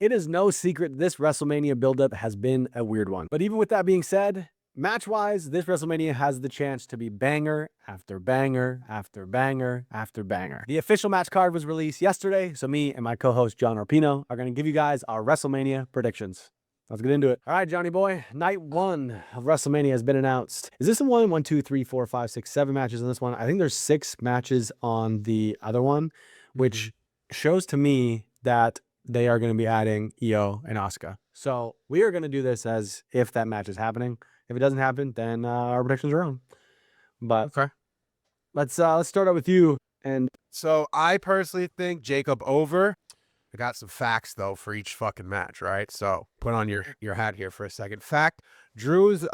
It is no secret this WrestleMania buildup has been a weird one. But even with that being said, match-wise, this WrestleMania has the chance to be banger after banger after banger after banger. The official match card was released yesterday, so me and my co-host John Arpino are going to give you guys our WrestleMania predictions. Let's get into it. All right, Johnny boy. Night 1 of WrestleMania has been announced. Is this the one? 1, 2, 3, 4, 5, 6, 7 matches in this one. I think there's 6 matches on the other one, which shows to me that they are going to be adding Io and Asuka. So we are going to do this as if that match is happening. If it doesn't happen, then our predictions are wrong. But Okay. let's start out with you. And So I personally think Jacob over. I got some facts though for each fucking match, right? So put on your hat here for a second. Fact: Drew is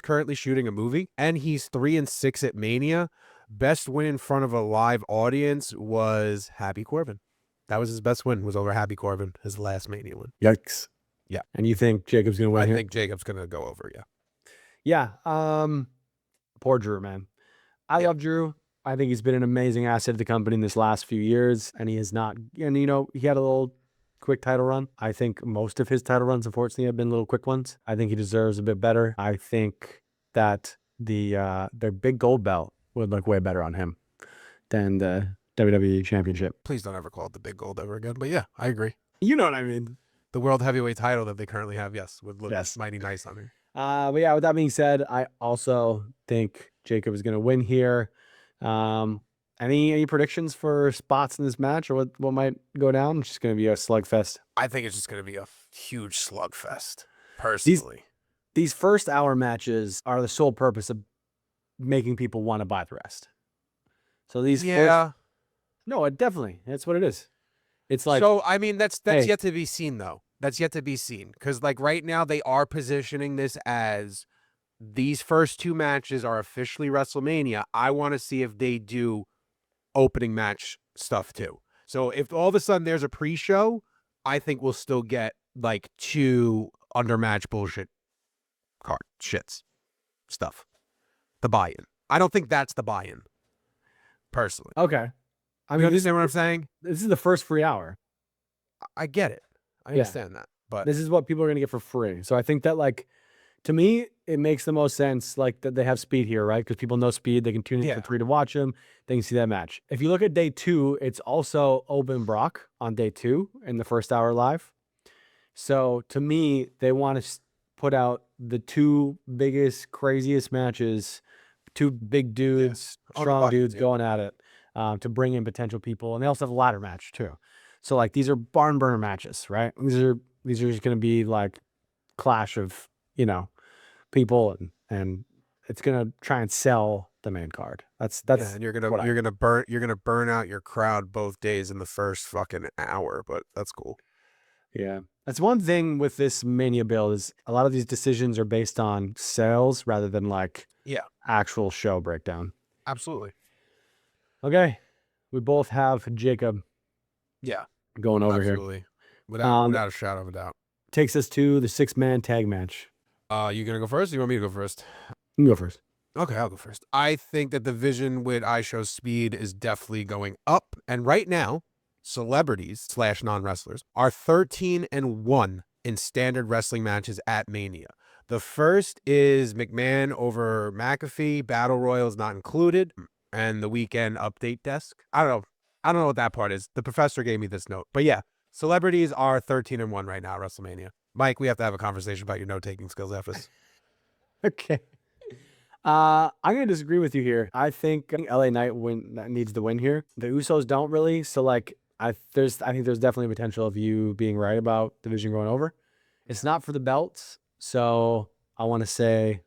currently shooting a movie, and he's 3-6 at Mania. Best win in front of a live audience was Happy Corbin. That was his best win. Was over Happy Corbin, his last Mania win. yikes. Yeah. And you think Jacob's going to win I here? think Jacob's gonna go over. Yeah. Yeah. Poor Drew, man. I love Drew. I think he's been an amazing asset to the company in this last few years, and he is not. And he had a little quick title run. I think most of his title runs, unfortunately, have been little quick ones. I think he deserves a bit better. I think that their big gold belt would look way better on him than the WWE Championship. Please don't ever call it the big gold ever again. But yeah, I agree. You know what I mean? The world heavyweight title that they currently have, yes, would look Yes. mighty nice on her. But yeah, with that being said, I also think Jacob is going to win here. Any predictions for spots in this match or what might go down? It's just going to be a slugfest. I think it's just going to be a huge slugfest, personally. These first hour matches are the sole purpose of making people want to buy the rest. So these definitely. That's what it is. It's like, so I mean that's hey. yet to be seen though. That's yet to be seen because like right now they are positioning this as these first 2 matches are officially WrestleMania. I want to see if they do opening match stuff too. So if all of a sudden there's a pre-show, I think we'll still get like 2 undermatch bullshit card shits stuff. The buy-in. I don't think that's the buy-in. Personally. Okay. I You mean, understand what I'm saying? this is the first free hour. I get it. I understand that. But This is what people are going to get for free. So I think that, like, to me, it makes the most sense, like, that they have Speed here, right? Because people know Speed. They can tune in for free to watch them. They can see that match. If you look at day 2, it's also Open Brock on day 2 in the first hour live. So to me, they want to put out the 2 biggest, craziest matches, 2 big dudes, strong dudes going at it to bring in potential people. And they also have a ladder match too. So like these are barn burner matches, right? These are just going to be like clash of, people and it's going to try and sell the main card. That's and you're gonna burn out your crowd both days in the first fucking hour, but that's cool. Yeah. That's one thing with this Mania build is a lot of these decisions are based on sales rather than like actual show breakdown. Absolutely. Okay. We both have Jacob going over Absolutely. Without a shadow of a doubt. Takes us to the 6-man tag match. You gonna go first or you want me to go first? You can go first. Okay, I'll go first. I think that the division with iShowSpeed is definitely going up. And right now, celebrities / non-wrestlers are 13-1 in standard wrestling matches at Mania. The first is McMahon over McAfee. Battle Royal is not included. And the weekend update desk. I don't know what that part is. The professor gave me this note. But yeah, celebrities are 13-1 right now at WrestleMania. Mike, we have to have a conversation about your note-taking skills after this. Okay. I'm going to disagree with you here. I think LA Knight needs the win here. The Usos don't really. So like I think there's definitely potential of you being right about division going over. It's not for the belts. So I want to say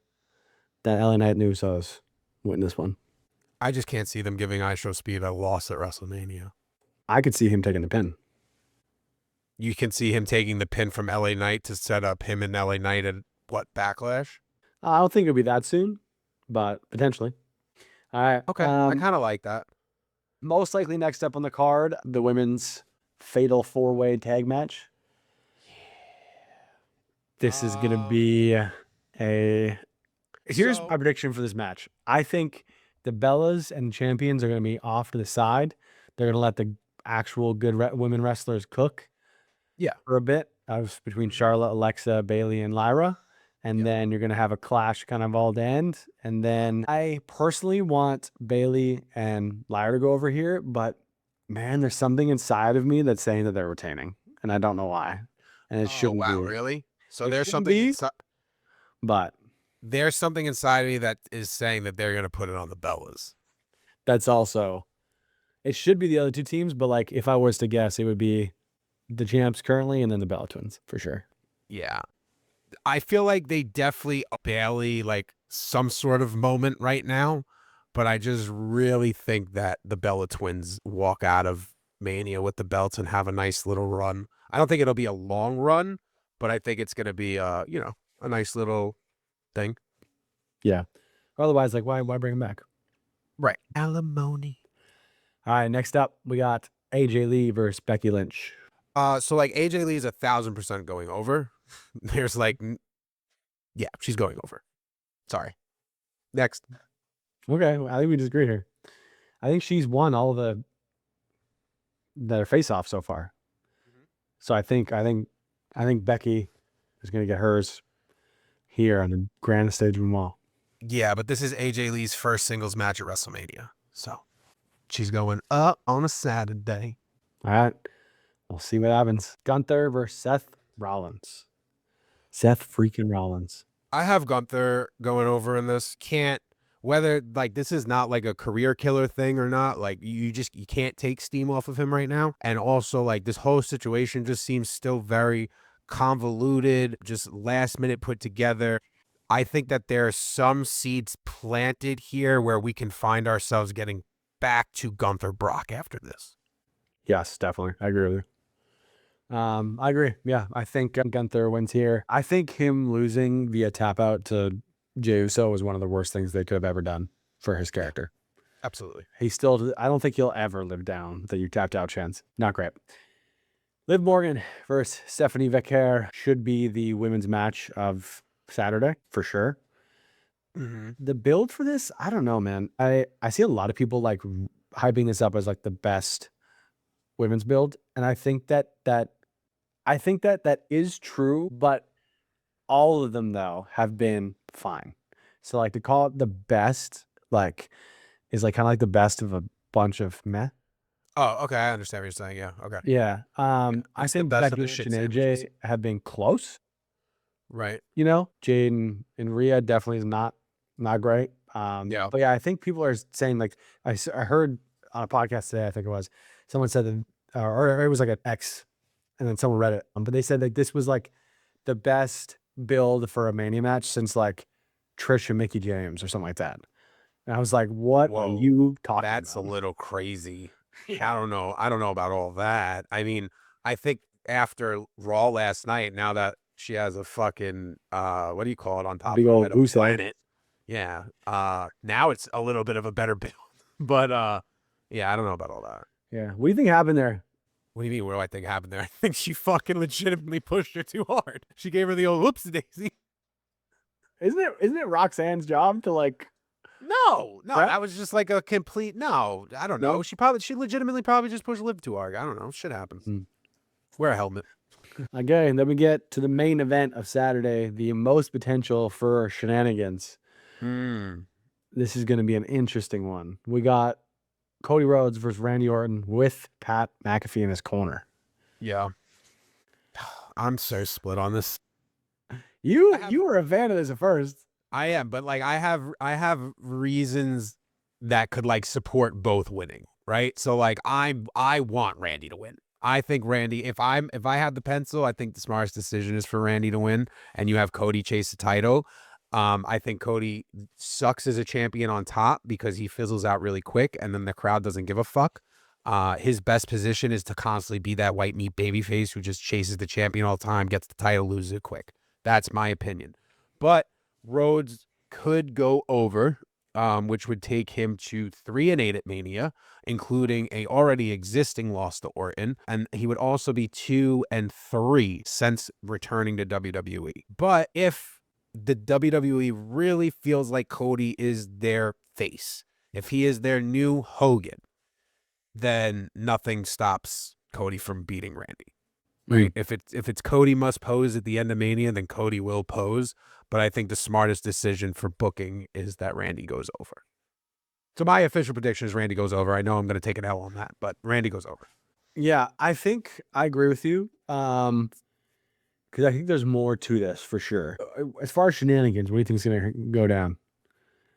that LA Knight and the Usos win this one. I just can't see them giving iShowSpeed a loss at WrestleMania. I could see him taking the pin. You can see him taking the pin from LA Knight to set up him and LA Knight at what, Backlash? I don't think it'll be that soon, but potentially. All right. Okay. I kind of like that. Most likely next up on the card, the women's fatal 4-way tag match. This is going to be here's my prediction for this match. I think the Bellas and champions are going to be off to the side. They're going to let the actual good women wrestlers cook. Yeah. for a bit. Between Charlotte, Alexa, Bailey, and Lyra. And then you're going to have a clash kind of all to end. And then I personally want Bailey and Lyra to go over here. But, man, there's something inside of me that's saying that they're retaining. And I don't know why. And it shouldn't be. Really? So It there's shouldn't something be. inside. But There's something inside me that is saying that they're going to put it on the Bellas. that's also, it should be the other two teams. But, like, if I was to guess, it would be the champs currently and then the Bella Twins for sure. Yeah. I feel like they definitely Bailey like some sort of moment right now, but I just really think that the Bella Twins walk out of Mania with the belts and have a nice little run. I don't think it'll be a long run, but I think it's going to be a nice little thing. Yeah. Otherwise, like, why bring them back? Right. Alimony. All right, next up, we got AJ Lee versus Becky Lynch. So like AJ Lee is 1,000% going over. There's like, yeah, she's going over. Sorry. Next. Okay, I think we disagree here. I think she's won all their face-offs so far. So I think Becky is going to get hers here on the grand stage of them all. Yeah, but this is AJ Lee's first singles match at WrestleMania. So she's going up on a Saturday. All right, we'll see what happens. Gunther versus Seth Rollins. Seth freaking Rollins. I have Gunther going over in this. Whether like this is not like a career killer thing or not, like you can't take steam off of him right now. And also like this whole situation just seems still very convoluted, just last minute put together. I think that there are some seeds planted here where we can find ourselves getting back to Gunther Brock after this. Yes, definitely. I agree with you. I agree. Yeah, I think Gunther wins here. I think him losing via tap out to Jey Uso was one of the worst things they could have ever done for his character. Absolutely. I don't think he'll ever live down the you tapped out chance. Not great. Liv Morgan versus Stephanie Vaquer should be the women's match of Saturday for sure. Mm-hmm. The build for this, I don't know, man. I see a lot of people like hyping this up as like the best women's build, and I think that is true, but all of them though have been fine. So like to call it the best, like is like kind of like the best of a bunch of meh. Oh, okay. I understand what you're saying. Yeah. Okay. Yeah. I It's the think best of Becky the Lynch shit and sandwiches. AJ have been close. Right. You know, Jade and Rhea definitely is not great. Yeah. But yeah, I think people are saying like I heard on a podcast today, I think it was someone said that, or it was like an X, and then someone read it. But they said that this was like the best build for a Mania match since like Trish and Mickey James or something like that. And I was like, what are you talking That's about? a little crazy. I don't know. I don't know about all that. I mean, I think after Raw last night, now that she has a fucking what do you call it on top Big of her old head, a goose egg. planet. Yeah. Now it's a little bit of a better build. But yeah, I don't know about all that. Yeah. What do you think happened there? What do you mean? What do I think happened there? I think she fucking legitimately pushed her too hard. She gave her the old whoops daisy. Isn't it Roxanne's job to like No, Prep? that was just like a complete no. I don't know. No? She legitimately probably just pushed Liv too hard. I don't know. Shit happens. Hmm. Wear a helmet. Okay, and then we get to the main event of Saturday, the most potential for shenanigans. This is going to be an interesting one. We got Cody Rhodes versus Randy Orton with Pat McAfee in his corner. Yeah. I'm so split on this. You were a fan of this at first. I am, but like I have reasons that could like support both winning, right? So like I want Randy to win. I think Randy, if I had the pencil, I think the smartest decision is for Randy to win, and you have Cody chase the title. I think Cody sucks as a champion on top because he fizzles out really quick, and then the crowd doesn't give a fuck. His best position is to constantly be that white meat babyface who just chases the champion all the time, gets the title, loses it quick. That's my opinion. But Rhodes could go over, which would take him to 3-8 at Mania, including a already existing loss to Orton, and he would also be 2-3 since returning to WWE. But if the WWE really feels like Cody is their face, if he is their new Hogan, then nothing stops Cody from beating Randy. right? If it's Cody must pose at the end of Mania, then Cody will pose. But I think the smartest decision for booking is that Randy goes over. So my official prediction is Randy goes over. I know I'm going to take an L on that, but Randy goes over. Yeah, I think I agree with you. Because I think there's more to this for sure. As far as shenanigans, what do you think is going to go down?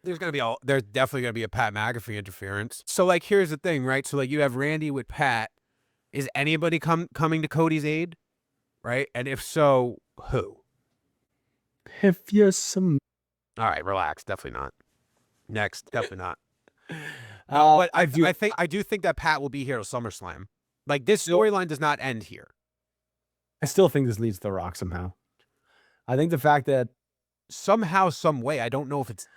There's definitely going to be a Pat McAfee interference. So like, here's the thing, right? So like, you have Randy with Pat. Is anybody coming to Cody's aid, right? And if so, who? If you're some, All right, relax. Definitely not. Next, definitely not. No, but I do think that Pat will be here till SummerSlam. Like, this storyline does not end here. I still think this leads to The Rock somehow. I think the fact that somehow, some way, I don't know if it's.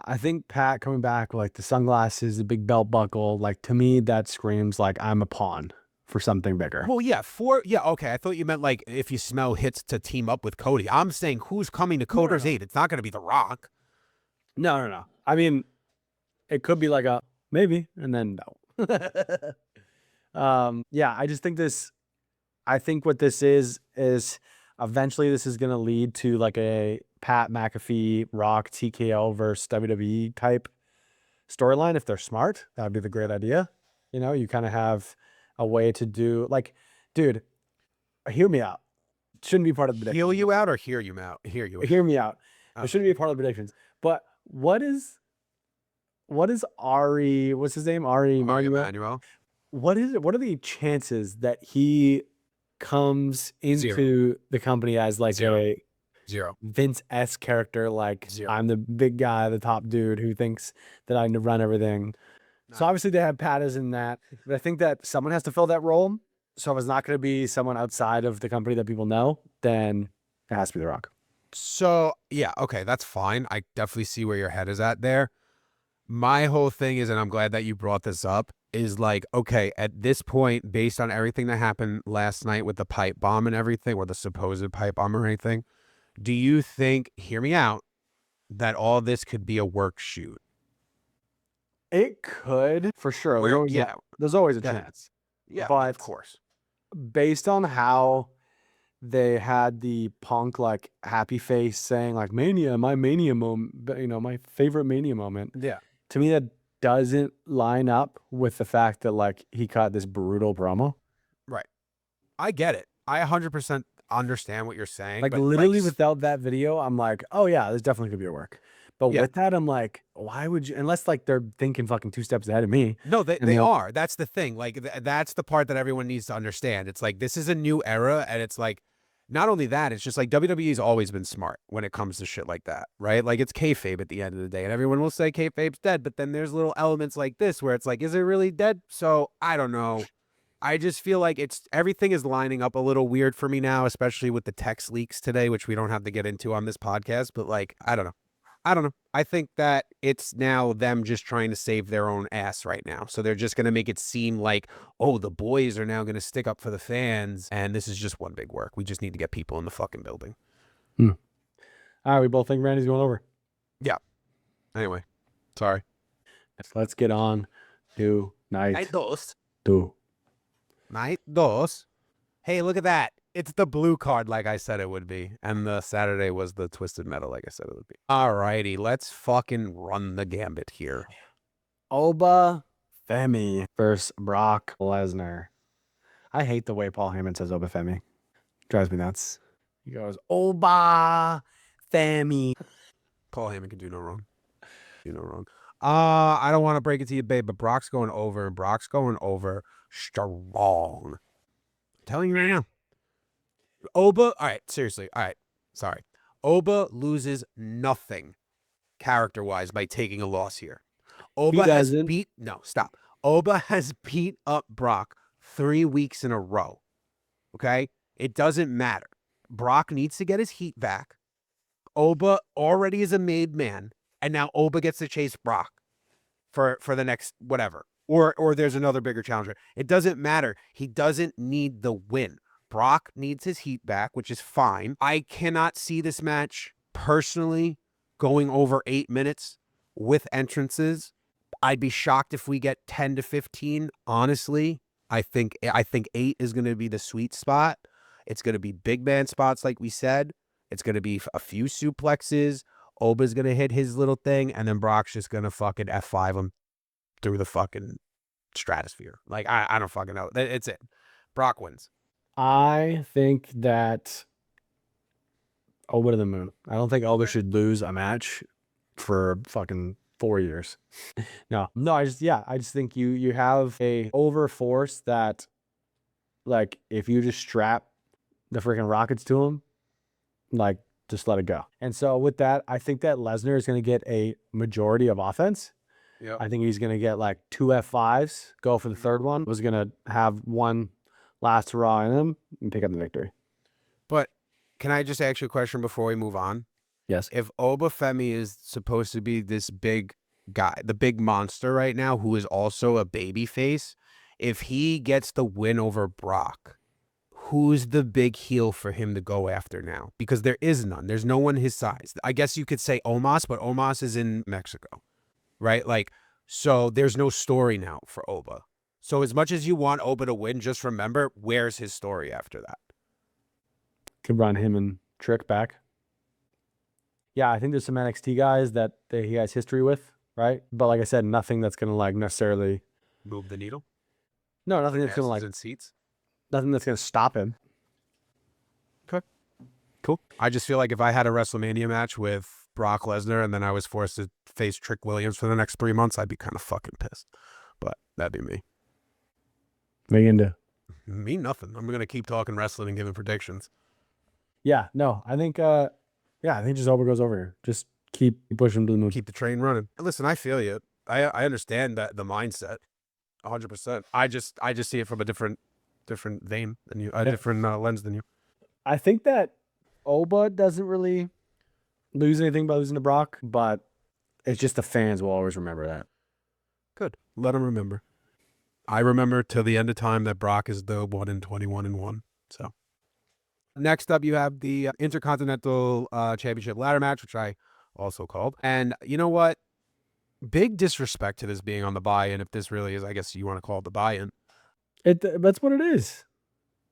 I think Pat coming back with like the sunglasses, the big belt buckle, like to me that screams like I'm a pawn for something bigger. Well, yeah, okay. I thought you meant like if you smell hits to team up with Cody. I'm saying who's coming to Cody's aid. It's not going to be The Rock. No. I mean, it could be like a maybe, and then no. Yeah, I just think this. I think what this is eventually this is going to lead to like a Pat McAfee Rock TKO versus WWE type storyline. If they're smart, that would be the great idea. You know, you kind of have a way to do like, dude, hear me out. Shouldn't be part of the predictions. Heal you out or hear you out? Hear you out. Hear me out. Okay. It shouldn't be a part of the predictions. But what is Ari? What's his name? Ari Emanuel. What is it? What are the chances that he comes into the company as like a Vince-esque character, like I'm the big guy, the top dude who thinks that I can run everything. So obviously they have Pat as in that, but I think that someone has to fill that role. So if it's not going to be someone outside of the company that people know, then it has to be The Rock. So yeah, okay, that's fine. I definitely see where your head is at there. My whole thing is, and I'm glad that you brought this up, is like, okay, at this point, based on everything that happened last night with the pipe bomb and everything, or the supposed pipe bomb or anything, do you think, hear me out, that all this could be a work shoot? It could, for sure. There's always a chance. Yeah, but of course. Based on how they had the Punk like happy face saying like Mania, my Mania moment, you know, my favorite Mania moment. Yeah. To me, that doesn't line up with the fact that like he cut this brutal promo. Right. I get it. I 100% understand what you're saying. Like literally without that video, I'm like, oh yeah, this definitely could be a work. But with that, I'm like, why would you? Unless like they're thinking fucking 2 steps ahead of me. No, they are. That's the thing. Like that's the part that everyone needs to understand. It's like this is a new era, and it's like not only that, it's just like WWE's always been smart when it comes to shit like that, right? Like it's kayfabe at the end of the day, and everyone will say kayfabe's dead, but then there's little elements like this where it's like, is it really dead? So I don't know. I just feel like everything is lining up a little weird for me now, especially with the text leaks today, which we don't have to get into on this podcast. But like, I don't know. I think that it's now them just trying to save their own ass right now. So they're just going to make it seem like, oh, the boys are now going to stick up for the fans. And this is just one big work. We just need to get people in the fucking building. All right. We both think Randy's going over. Yeah. Anyway, sorry. Let's get on to Night 2. Night 2. Hey, look at that. It's the blue card like I said it would be. And the Saturday was the Twisted Metal like I said it would be. Alrighty, let's fucking run the gambit here. Oba Femi versus Brock Lesnar. I hate the way Paul Heyman says Oba Femi. Drives me nuts. He goes, Oba Femi. Paul Heyman can do no wrong. I don't want to break it to you, babe, but Brock's going over. Brock's going over strong. I'm telling you right now. Oba, all right, seriously, all right, sorry. Oba loses nothing character-wise by taking a loss here. Oba has Oba has beat up Brock 3 weeks in a row, okay? It doesn't matter. Brock needs to get his heat back. Oba already is a made man, and now Oba gets to chase Brock for the next whatever. Or there's another bigger challenger. It doesn't matter. He doesn't need the win. Brock needs his heat back, which is fine. I cannot see this match personally going over 8 minutes with entrances. I'd be shocked if we get 10 to 15. Honestly, I think 8 is going to be the sweet spot. It's going to be big man spots, like we said. It's going to be a few suplexes. Oba's going to hit his little thing, and then Brock's just going to fucking F5 him through the fucking stratosphere. Like, I don't fucking know. It's it. Brock wins. I think that Oba to the moon. I don't think Oba should lose a match for fucking 4 years. No, I just think you have a over force that, like, if you just strap the freaking rockets to him, like, just let it go. And so with that, I think that Lesnar is going to get a majority of offense. Yep. I think he's going to get like 2 F5s, go for the third one. Was going to have one last hurrah in him and pick up the victory. But can I just ask you a question before we move on? Yes. If Oba Femi is supposed to be this big guy, the big monster right now, who is also a baby face, if he gets the win over Brock, who's the big heel for him to go after now? Because there is none. There's no one his size. I guess you could say Omos, but Omos is in Mexico, right? Like, so there's no story now for Oba. So as much as you want Oba to win, just remember, where's his story after that? Could run him and Trick back. Yeah, I think there's some NXT guys that he has history with, right? But like I said, nothing that's going to like necessarily Move the needle? No, nothing that's going to like in seats? nothing that's going to stop him. Okay. Cool. I just feel like if I had a WrestleMania match with Brock Lesnar and then I was forced to face Trick Williams for the next 3 months, I'd be kind of fucking pissed. But that'd be me. What are you going to do? Me, nothing. I'm going to keep talking wrestling and giving predictions. Yeah, no, I think just Oba goes over here. Just keep pushing him to the moon. Keep the train running. Listen, I feel you. I understand that the mindset, 100%. I just see it from a different vein than you, different lens than you. I think that Oba doesn't really lose anything by losing to Brock, but it's just the fans will always remember that. Good. Let them remember. I remember till the end of time that Brock is the 1 in 21-1. So next up, you have the Intercontinental Championship ladder match, which I also called. And you know what? Big disrespect to this being on the buy-in, if this really is, I guess you want to call it the buy-in. That's what it is.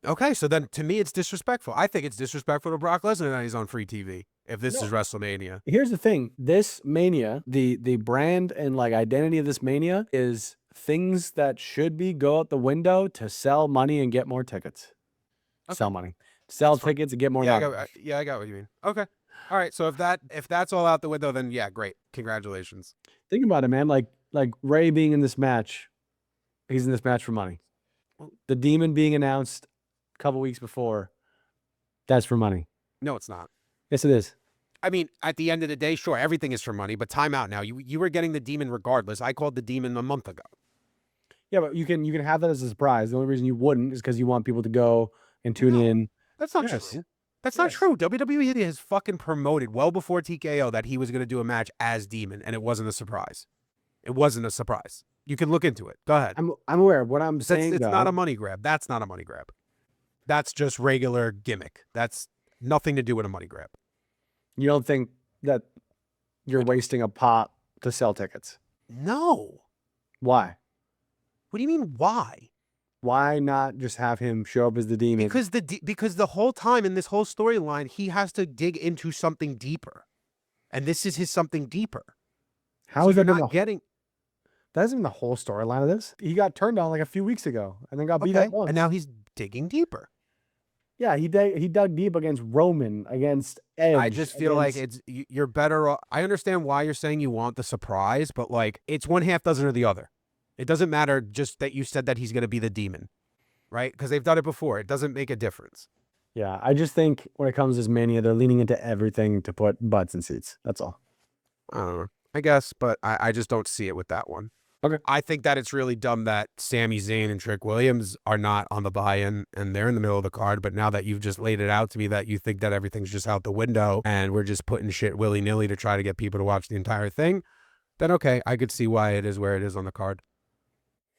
Okay, so then to me, it's disrespectful. I think it's disrespectful to Brock Lesnar that he's on free TV if this is WrestleMania. Here's the thing. This Mania, the brand and like identity of this Mania is things that should be go out the window to sell money and get more tickets. Okay. Sell money. Sell tickets and get more money. I got what you mean. Okay. All right, so if that's all out the window, then yeah, great. Congratulations. Think about it, man. Like Ray being in this match, he's in this match for money. The Demon being announced a couple weeks before, that's for money. No, it's not. Yes, it is. I mean, at the end of the day, sure, everything is for money, but time out now. You were getting the Demon regardless. I called the Demon a month ago. Yeah, but you can have that as a surprise. The only reason you wouldn't is because you want people to go and tune in. That's not true. That's not true. WWE has fucking promoted well before TKO that he was going to do a match as Demon, and it wasn't a surprise. It wasn't a surprise. You can look into it. Go ahead. I'm aware of what I'm saying. It's not a money grab. That's not a money grab. That's just regular gimmick. That's nothing to do with a money grab. You don't think that you're wasting a pot to sell tickets? No. Why? What do you mean, why? Why not just have him show up as the Demon? Because the whole time in this whole storyline, he has to dig into something deeper. And this is his something deeper. How is that not getting? That isn't the whole storyline of this. He got turned on like a few weeks ago and then got beat up once. And now he's digging deeper. Yeah, he dug deep against Roman, against Edge. I just feel like you're better off. I understand why you're saying you want the surprise, but like it's one half dozen or the other. It doesn't matter just that you said that he's going to be the Demon, right? Because they've done it before. It doesn't make a difference. Yeah, I just think when it comes to this Mania, they're leaning into everything to put butts in seats. That's all. I don't know. I guess, but I just don't see it with that one. Okay. I think that it's really dumb that Sami Zayn and Trick Williams are not on the buy-in and they're in the middle of the card. But now that you've just laid it out to me that you think that everything's just out the window and we're just putting shit willy-nilly to try to get people to watch the entire thing, then okay, I could see why it is where it is on the card.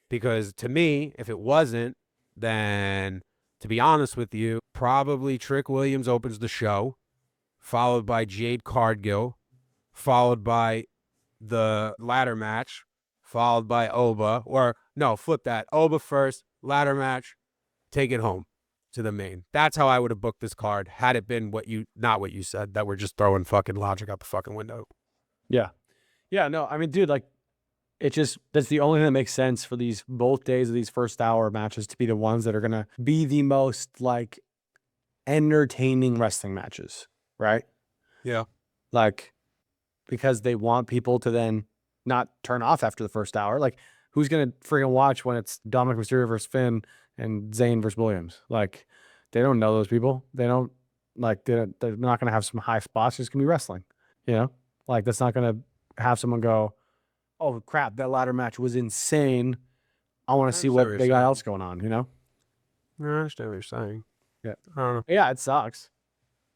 Because to me, if it wasn't, then to be honest with you, probably Trick Williams opens the show, followed by Jade Cargill, followed by the ladder match, followed by Oba, or no, flip that. Oba first, ladder match, take it home. to the main. That's how I would have booked this card had it been not what you said, that we're just throwing fucking logic out the fucking window. Yeah. Yeah, no, I mean, dude, like, that's the only thing that makes sense for both days of these first hour matches to be the ones that are going to be the most, like, entertaining wrestling matches, right? Yeah. Like, because they want people to then not turn off after the first hour. Like, who's going to freaking watch when it's Dominic Mysterio versus Finn and Zayn versus Williams? Like, they don't know those people. They don't, like, they're not going to have some high spots. It's going to be wrestling, you know? Like, that's not going to have someone go, oh, crap, that ladder match was insane. I want to see what they got else going on, you know? I understand what you're saying. Yeah. I don't know. Yeah, it sucks.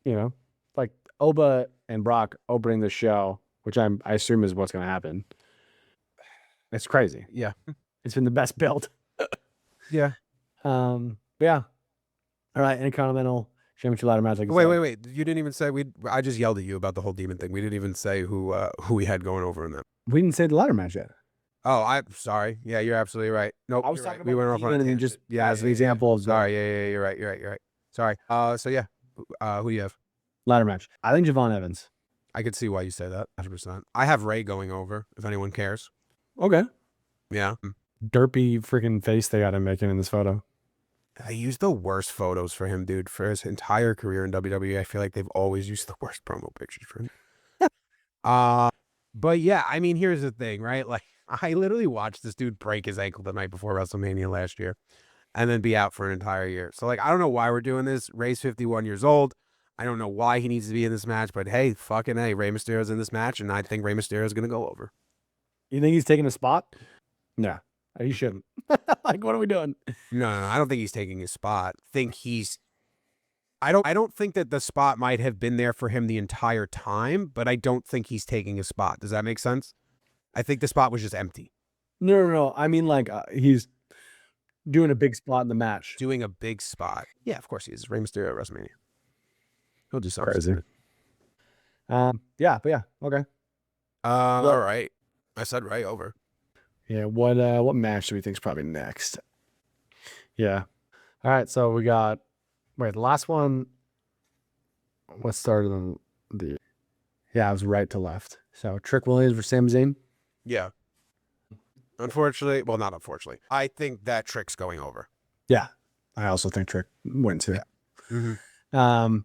You know? Like, Oba and Brock opening the show, which I assume is what's going to happen. It's crazy. Yeah. It's been the best build. Yeah. But yeah. All right, Intercontinental Championship ladder match. Like Wait. You didn't even say I just yelled at you about the whole demon thing. We didn't even say who we had going over in that. We didn't say the ladder match yet. Oh, I'm sorry. Yeah, you're absolutely right. Nope. I was talking about we went off on a demon and tangent. just as an example of Sorry. Yeah, you're right. Sorry. So yeah. Who do you have? ladder match. I think Javon Evans. I could see why you say that. 100%. I have Ray going over, if anyone cares. Okay. Yeah. Derpy freaking face they got him making in this photo. I use the worst photos for him, dude. For his entire career in WWE, I feel like they've always used the worst promo pictures for him. But yeah, I mean, here's the thing, right? Like, I literally watched this dude break his ankle the night before WrestleMania last year and then be out for an entire year. So, like, I don't know why we're doing this. Ray's 51 years old. I don't know why he needs to be in this match, but hey, fucking hey, Rey Mysterio's in this match, and I think Rey Mysterio's going to go over. You think he's taking a spot? No, he shouldn't. Like, what are we doing? No, I don't think he's taking his spot. I don't think that the spot might have been there for him the entire time, but I don't think he's taking a spot. Does that make sense? I think the spot was just empty. No. I mean, like, he's doing a big spot in the match. Doing a big spot. Yeah, of course he is. Rey Mysterio at WrestleMania. He'll do something. Crazy. Yeah, but yeah, okay. All right. I said Ray over. Yeah, what match do we think is probably next? Yeah. All right, so we got the last one. What started on the? Yeah, it was right to left. So Trick Williams versus Sami Zayn. Yeah. Unfortunately, well, not unfortunately. I think that Trick's going over. Yeah, I also think Trick wins here. Yeah. Mm-hmm.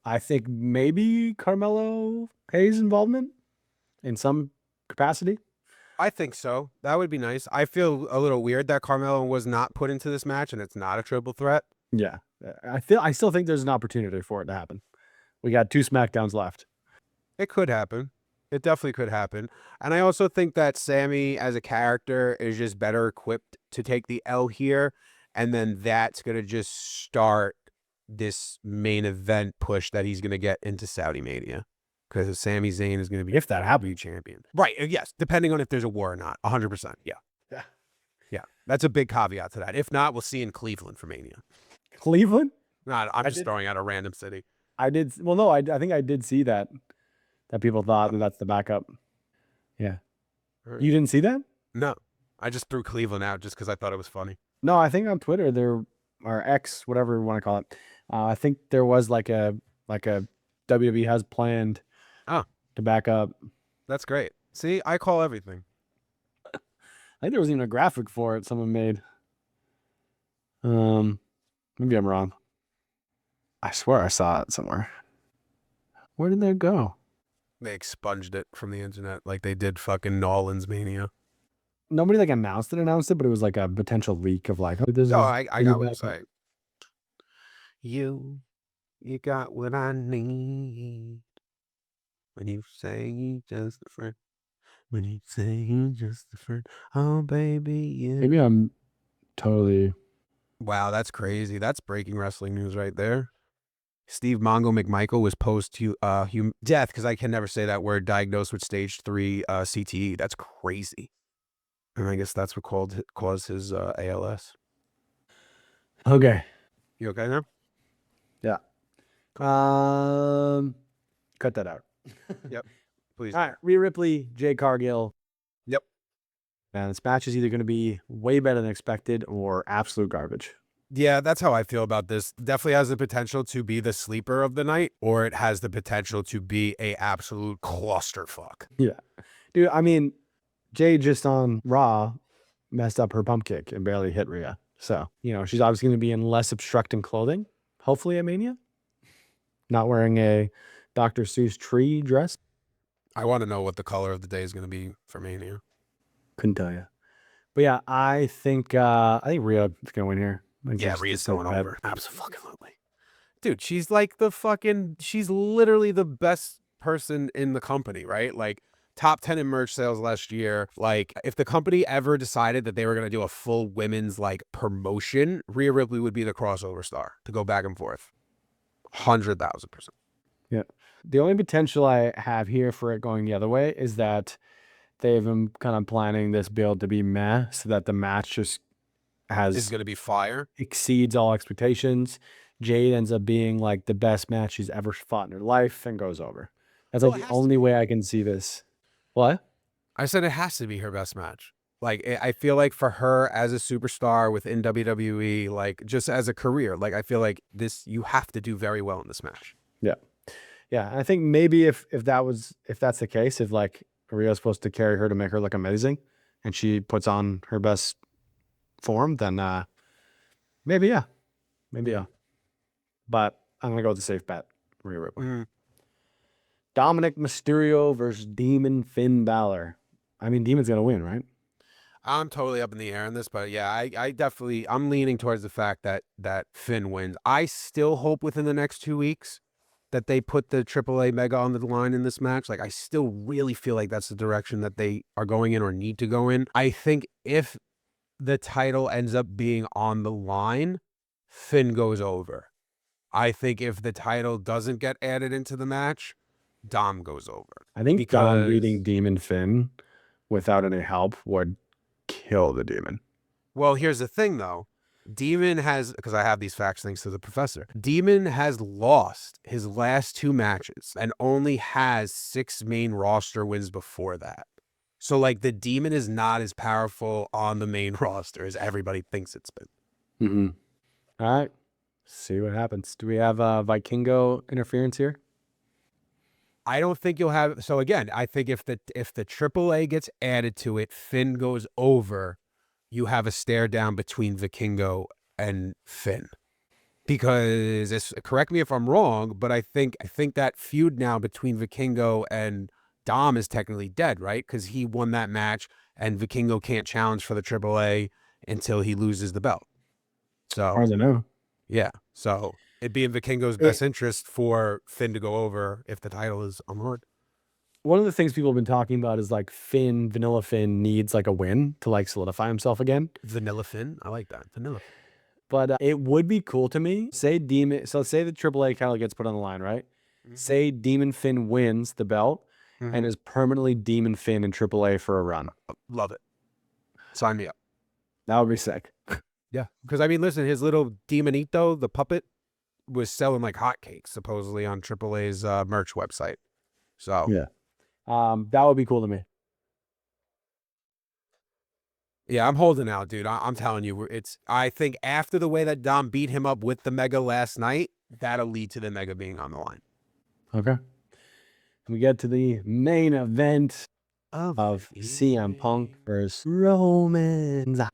I think maybe Carmelo Hayes' involvement in some capacity. I think so. That would be nice. I feel a little weird that Carmelo was not put into this match and it's not a triple threat. Yeah, I still think there's an opportunity for it to happen. We got 2 SmackDowns left. It could happen. It definitely could happen. And I also think that Sammy as a character is just better equipped to take the L here. And then that's going to just start this main event push that he's going to get into Saudi Mania. Because Sami Zayn is going to be, if that happens, champion. Right. Yes. Depending on if there's a war or not. 100%. Yeah. Yeah. That's a big caveat to that. If not, we'll see in Cleveland for Mania. Cleveland? No, I'm just throwing out a random city. I did. Well, no, I think I did see that people thought that's the backup. Yeah. Right. You didn't see that? No. I just threw Cleveland out just because I thought it was funny. No, I think on Twitter there, or X, whatever you want to call it. I think there was like a WWE has planned to back up. That's great. See, I call everything. I think there was even a graphic for it someone made. Maybe I'm wrong. I swear I saw it somewhere. Where did that go? They expunged it from the internet like they did fucking Nolan's Mania. Nobody like announced it, but it was like a potential leak of like, I got what you're saying. You got what I need. When you say you just a friend. When you say you just a friend. Oh, baby, yeah. Maybe I'm totally... Wow, that's crazy. That's breaking wrestling news right there. Steve Mongo McMichael was death, because I can never say that word, diagnosed with stage 3 CTE. That's crazy. And I guess that's what caused his ALS. Okay. You okay now? Yeah. Cut that out. Yep. Please. All right. Rhea Ripley, Jade Cargill. Yep. And this match is either going to be way better than expected or absolute garbage. Yeah, that's how I feel about this. Definitely has the potential to be the sleeper of the night, or it has the potential to be a absolute clusterfuck. Yeah. Dude, I mean, Jade just on Raw messed up her pump kick and barely hit Rhea. So, she's obviously going to be in less obstructing clothing, hopefully at Mania. Not wearing a Dr. Seuss tree dress. I want to know what the color of the day is going to be for Mania. Couldn't tell you. But yeah, I think Rhea is going to win here. Yeah, Rhea's going over. Absolutely. Dude, she's like she's literally the best person in the company, right? Like top 10 in merch sales last year. Like if the company ever decided that they were going to do a full women's like promotion, Rhea Ripley would be the crossover star to go back and forth. 100,000%. Yeah. The only potential I have here for it going the other way is that they've been kind of planning this build to be meh, so that the match just Is going to be fire. exceeds all expectations. Jade ends up being like the best match she's ever fought in her life and goes over. That's like the only way I can see this. What? I said it has to be her best match. Like, I feel like for her as a superstar within WWE, like just as a career, like I feel like you have to do very well in this match. Yeah. Yeah. And I think maybe if that's the case, if like Rhea's supposed to carry her to make her look amazing and she puts on her best form, then maybe, yeah. Maybe, yeah. But I'm going to go with the safe bet. Rhea Ripley. Mm-hmm. Dominic Mysterio versus Demon Finn Balor. I mean, Demon's going to win, right? I'm totally up in the air on this, but yeah, I'm leaning towards the fact that Finn wins. I still hope within the next 2 weeks that they put the AAA Mega on the line in this match. Like, I still really feel like that's the direction that they are going in or need to go in. I think if the title ends up being on the line, Finn goes over. I think if the title doesn't get added into the match, Dom goes over. I think Dom beating Demon Finn without any help would kill the Demon. Well, here's the thing, though. Demon has, because I have these facts thanks to the professor, Demon has lost his last 2 matches and only has 6 main roster wins before that. So, like, the Demon is not as powerful on the main roster as everybody thinks it's been. Mm-hmm. All right. See what happens. Do we have Vikingo interference here? I don't think you'll have. So again, I think if the AAA gets added to it, Finn goes over. You have a stare down between Vikingo and Finn, because correct me if I'm wrong, but I think that feud now between Vikingo and Dom is technically dead, right? Because he won that match, and Vikingo can't challenge for the AAA until he loses the belt. So, as far as I know. Yeah. So it'd be in Vikingo's best interest for Finn to go over if the title is on the line. One of the things people have been talking about is like Vanilla Finn needs like a win to like solidify himself again. Vanilla Finn? I like that. Vanilla Finn. But it would be cool to me. Say the AAA title gets put on the line, right? Mm-hmm. Say Demon Finn wins the belt and is permanently Demon Finn in AAA for a run. Love it. Sign me up. That would be sick. Yeah. Because, I mean, listen, his little Demonito, the puppet, was selling like hotcakes, supposedly, on AAA's merch website. So, yeah. That would be cool to me. Yeah, I'm holding out, dude. I'm telling you, I think after the way that Dom beat him up with the Mega last night, that'll lead to the Mega being on the line. Okay. We get to the main event of CM Punk versus Roman. Yeah.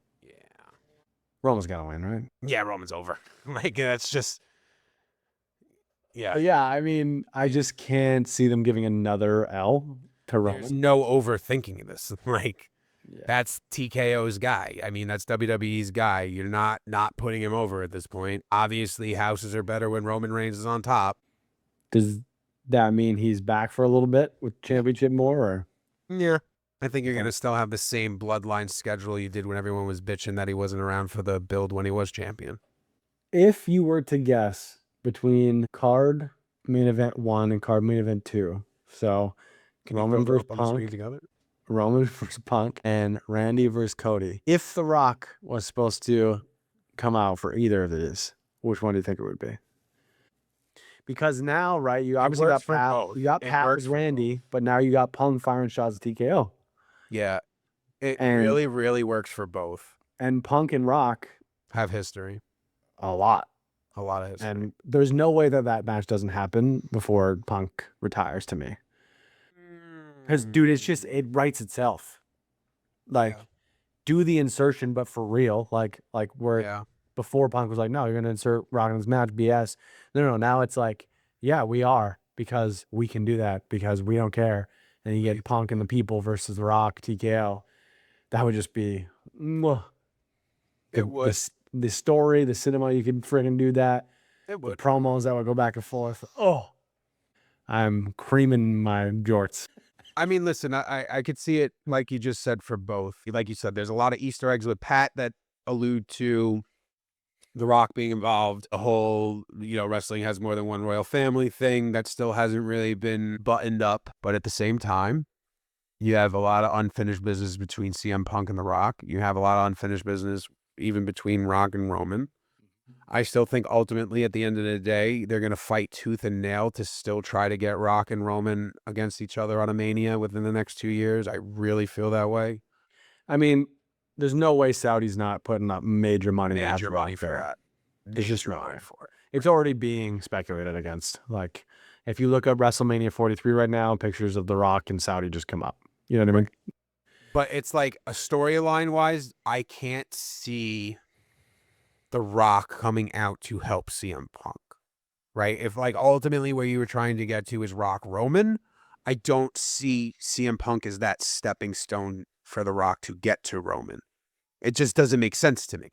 Roman's got to win, right? Yeah, Roman's over. Like, that's just... Yeah. Yeah, I mean, I just can't see them giving another L to Roman. There's no overthinking this. Like, that's TKO's guy. I mean, that's WWE's guy. You're not putting him over at this point. Obviously, houses are better when Roman Reigns is on top. Does that mean he's back for a little bit with championship more? Or? Yeah. I think you're going to still have the same bloodline schedule you did when everyone was bitching that he wasn't around for the build when he was champion. If you were to guess between card main event 1 and card main event 2, so Roman versus Punk and Randy versus Cody, if The Rock was supposed to come out for either of these, which one do you think it would be? Because now, right, you obviously got Pat versus Randy, but now you got Punk firing shots at TKO. Yeah, it really, really works for both. And Punk and Rock have history. a lot. A lot of history. And there's no way that match doesn't happen before Punk retires to me. Because, dude, it writes itself. Like, do the insertion, but for real. Like where before Punk was like, no, you're going to insert Rock in this match, BS. No. Now it's like, yeah, we are, because we can do that, because we don't care. And you get Punk and the People versus The Rock, TKO. That would just be, it would. The story, the cinema, you could friggin' do that. It would. The promos that would go back and forth. Oh, I'm creaming my jorts. I mean, listen, I could see it, like you just said, for both. Like you said, there's a lot of Easter eggs with Pat that allude to The Rock being involved. A whole, wrestling has more than one royal family thing that still hasn't really been buttoned up. But at the same time, you have a lot of unfinished business between CM Punk and The Rock. You have a lot of unfinished business even between Rock and Roman. I still think ultimately at the end of the day, they're going to fight tooth and nail to still try to get Rock and Roman against each other on a Mania within the next 2 years. I really feel that way. I mean, there's no way Saudi's not putting up major money. Major money for that. It's just money for it. It's already being speculated against. Like, if you look up WrestleMania 43 right now, pictures of The Rock and Saudi just come up. You know what I mean? But it's like a storyline wise, I can't see The Rock coming out to help CM Punk, right? If like ultimately where you were trying to get to is Rock Roman, I don't see CM Punk as that stepping stone for The Rock to get to Roman. It just doesn't make sense to me.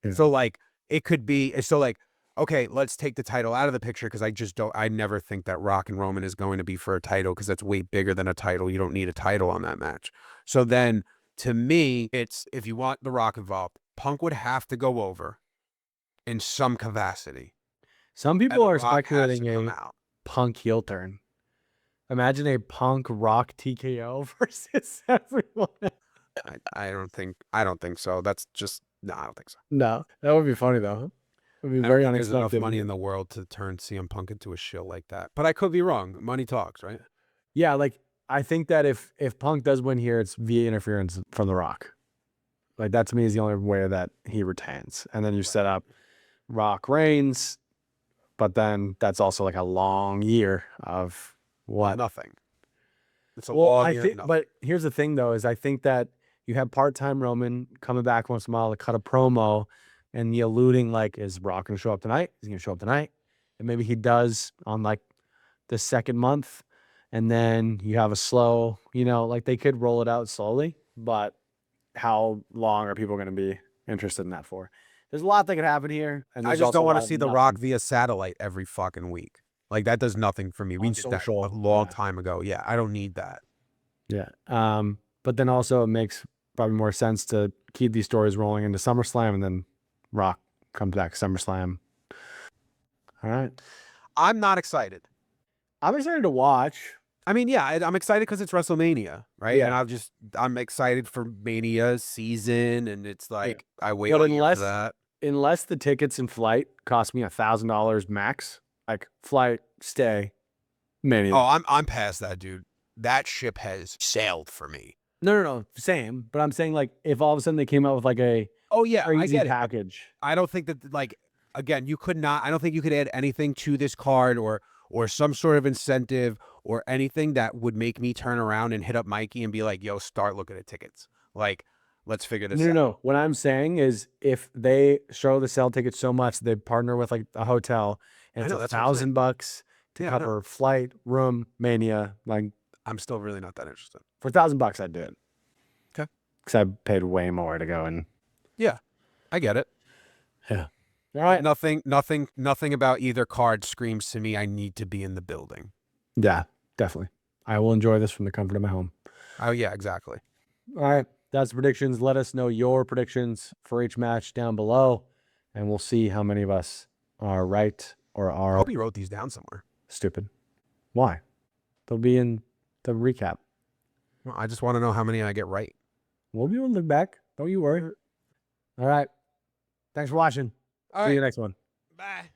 Yeah. So like it could be, so like, okay, let's take the title out of the picture, because I never think that Rock and Roman is going to be for a title, because that's way bigger than a title. You don't need a title on that match. So then to me, it's, if you want The Rock involved, Punk would have to go over in some capacity. Some people are speculating a Punk heel turn. Imagine a Punk Rock TKO versus everyone. I don't think so. That's just, no, I don't think so. No, that would be funny though. It would be very unexpected. There's enough money in the world to turn CM Punk into a shill like that. But I could be wrong. Money talks, right? Yeah, like I think that if Punk does win here, it's via interference from The Rock. Like that to me is the only way that he retains. And then you set up Rock Reigns, but then that's also like a long year of what? Nothing. It's a long year. But here's the thing though, is I think that you have part-time Roman coming back once in a while to cut a promo, and the alluding like, is Rock going to show up tonight? Is he going to show up tonight? And maybe he does on like the second month. And then you have a slow, like they could roll it out slowly, but how long are people going to be interested in that for? There's a lot that could happen here. And I just don't want to see The Rock via satellite every fucking week. Like that does nothing for me. We did that a long time ago. Yeah, I don't need that. Yeah. But then also it makes probably more sense to keep these stories rolling into SummerSlam, and then Rock comes back SummerSlam. All right. I'm not excited. I'm excited to watch. I mean, yeah, I'm excited because it's WrestleMania, right? Yeah. And I'm excited for Mania season, and it's like, I wait for that. Unless the tickets and flight cost me $1,000 max, like flight, stay, Mania. Oh, I'm past that, dude. That ship has sailed for me. No, same. But I'm saying like if all of a sudden they came out with like a crazy package. I don't think that, like, again, I don't think you could add anything to this card or some sort of incentive or anything that would make me turn around and hit up Mikey and be like, yo, start looking at tickets. Like, let's figure this out. No. What I'm saying is if they show the sell tickets so much, they partner with like a hotel and it's $1,000 to cover flight, room, Mania. Like, I'm still really not that interested. For $1,000, I'd do it. Okay. Because I paid way more to go and. Yeah, I get it. Yeah. All right. Nothing about either card screams to me I need to be in the building. Yeah, definitely. I will enjoy this from the comfort of my home. Oh, yeah, exactly. All right. That's the predictions. Let us know your predictions for each match down below, and we'll see how many of us are right or are. I hope you wrote these down somewhere. Stupid. Why? They'll be in the recap. Well, I just want to know how many I get right. We'll be able to look back. Don't you worry. All right. Thanks for watching. See you next one. Bye.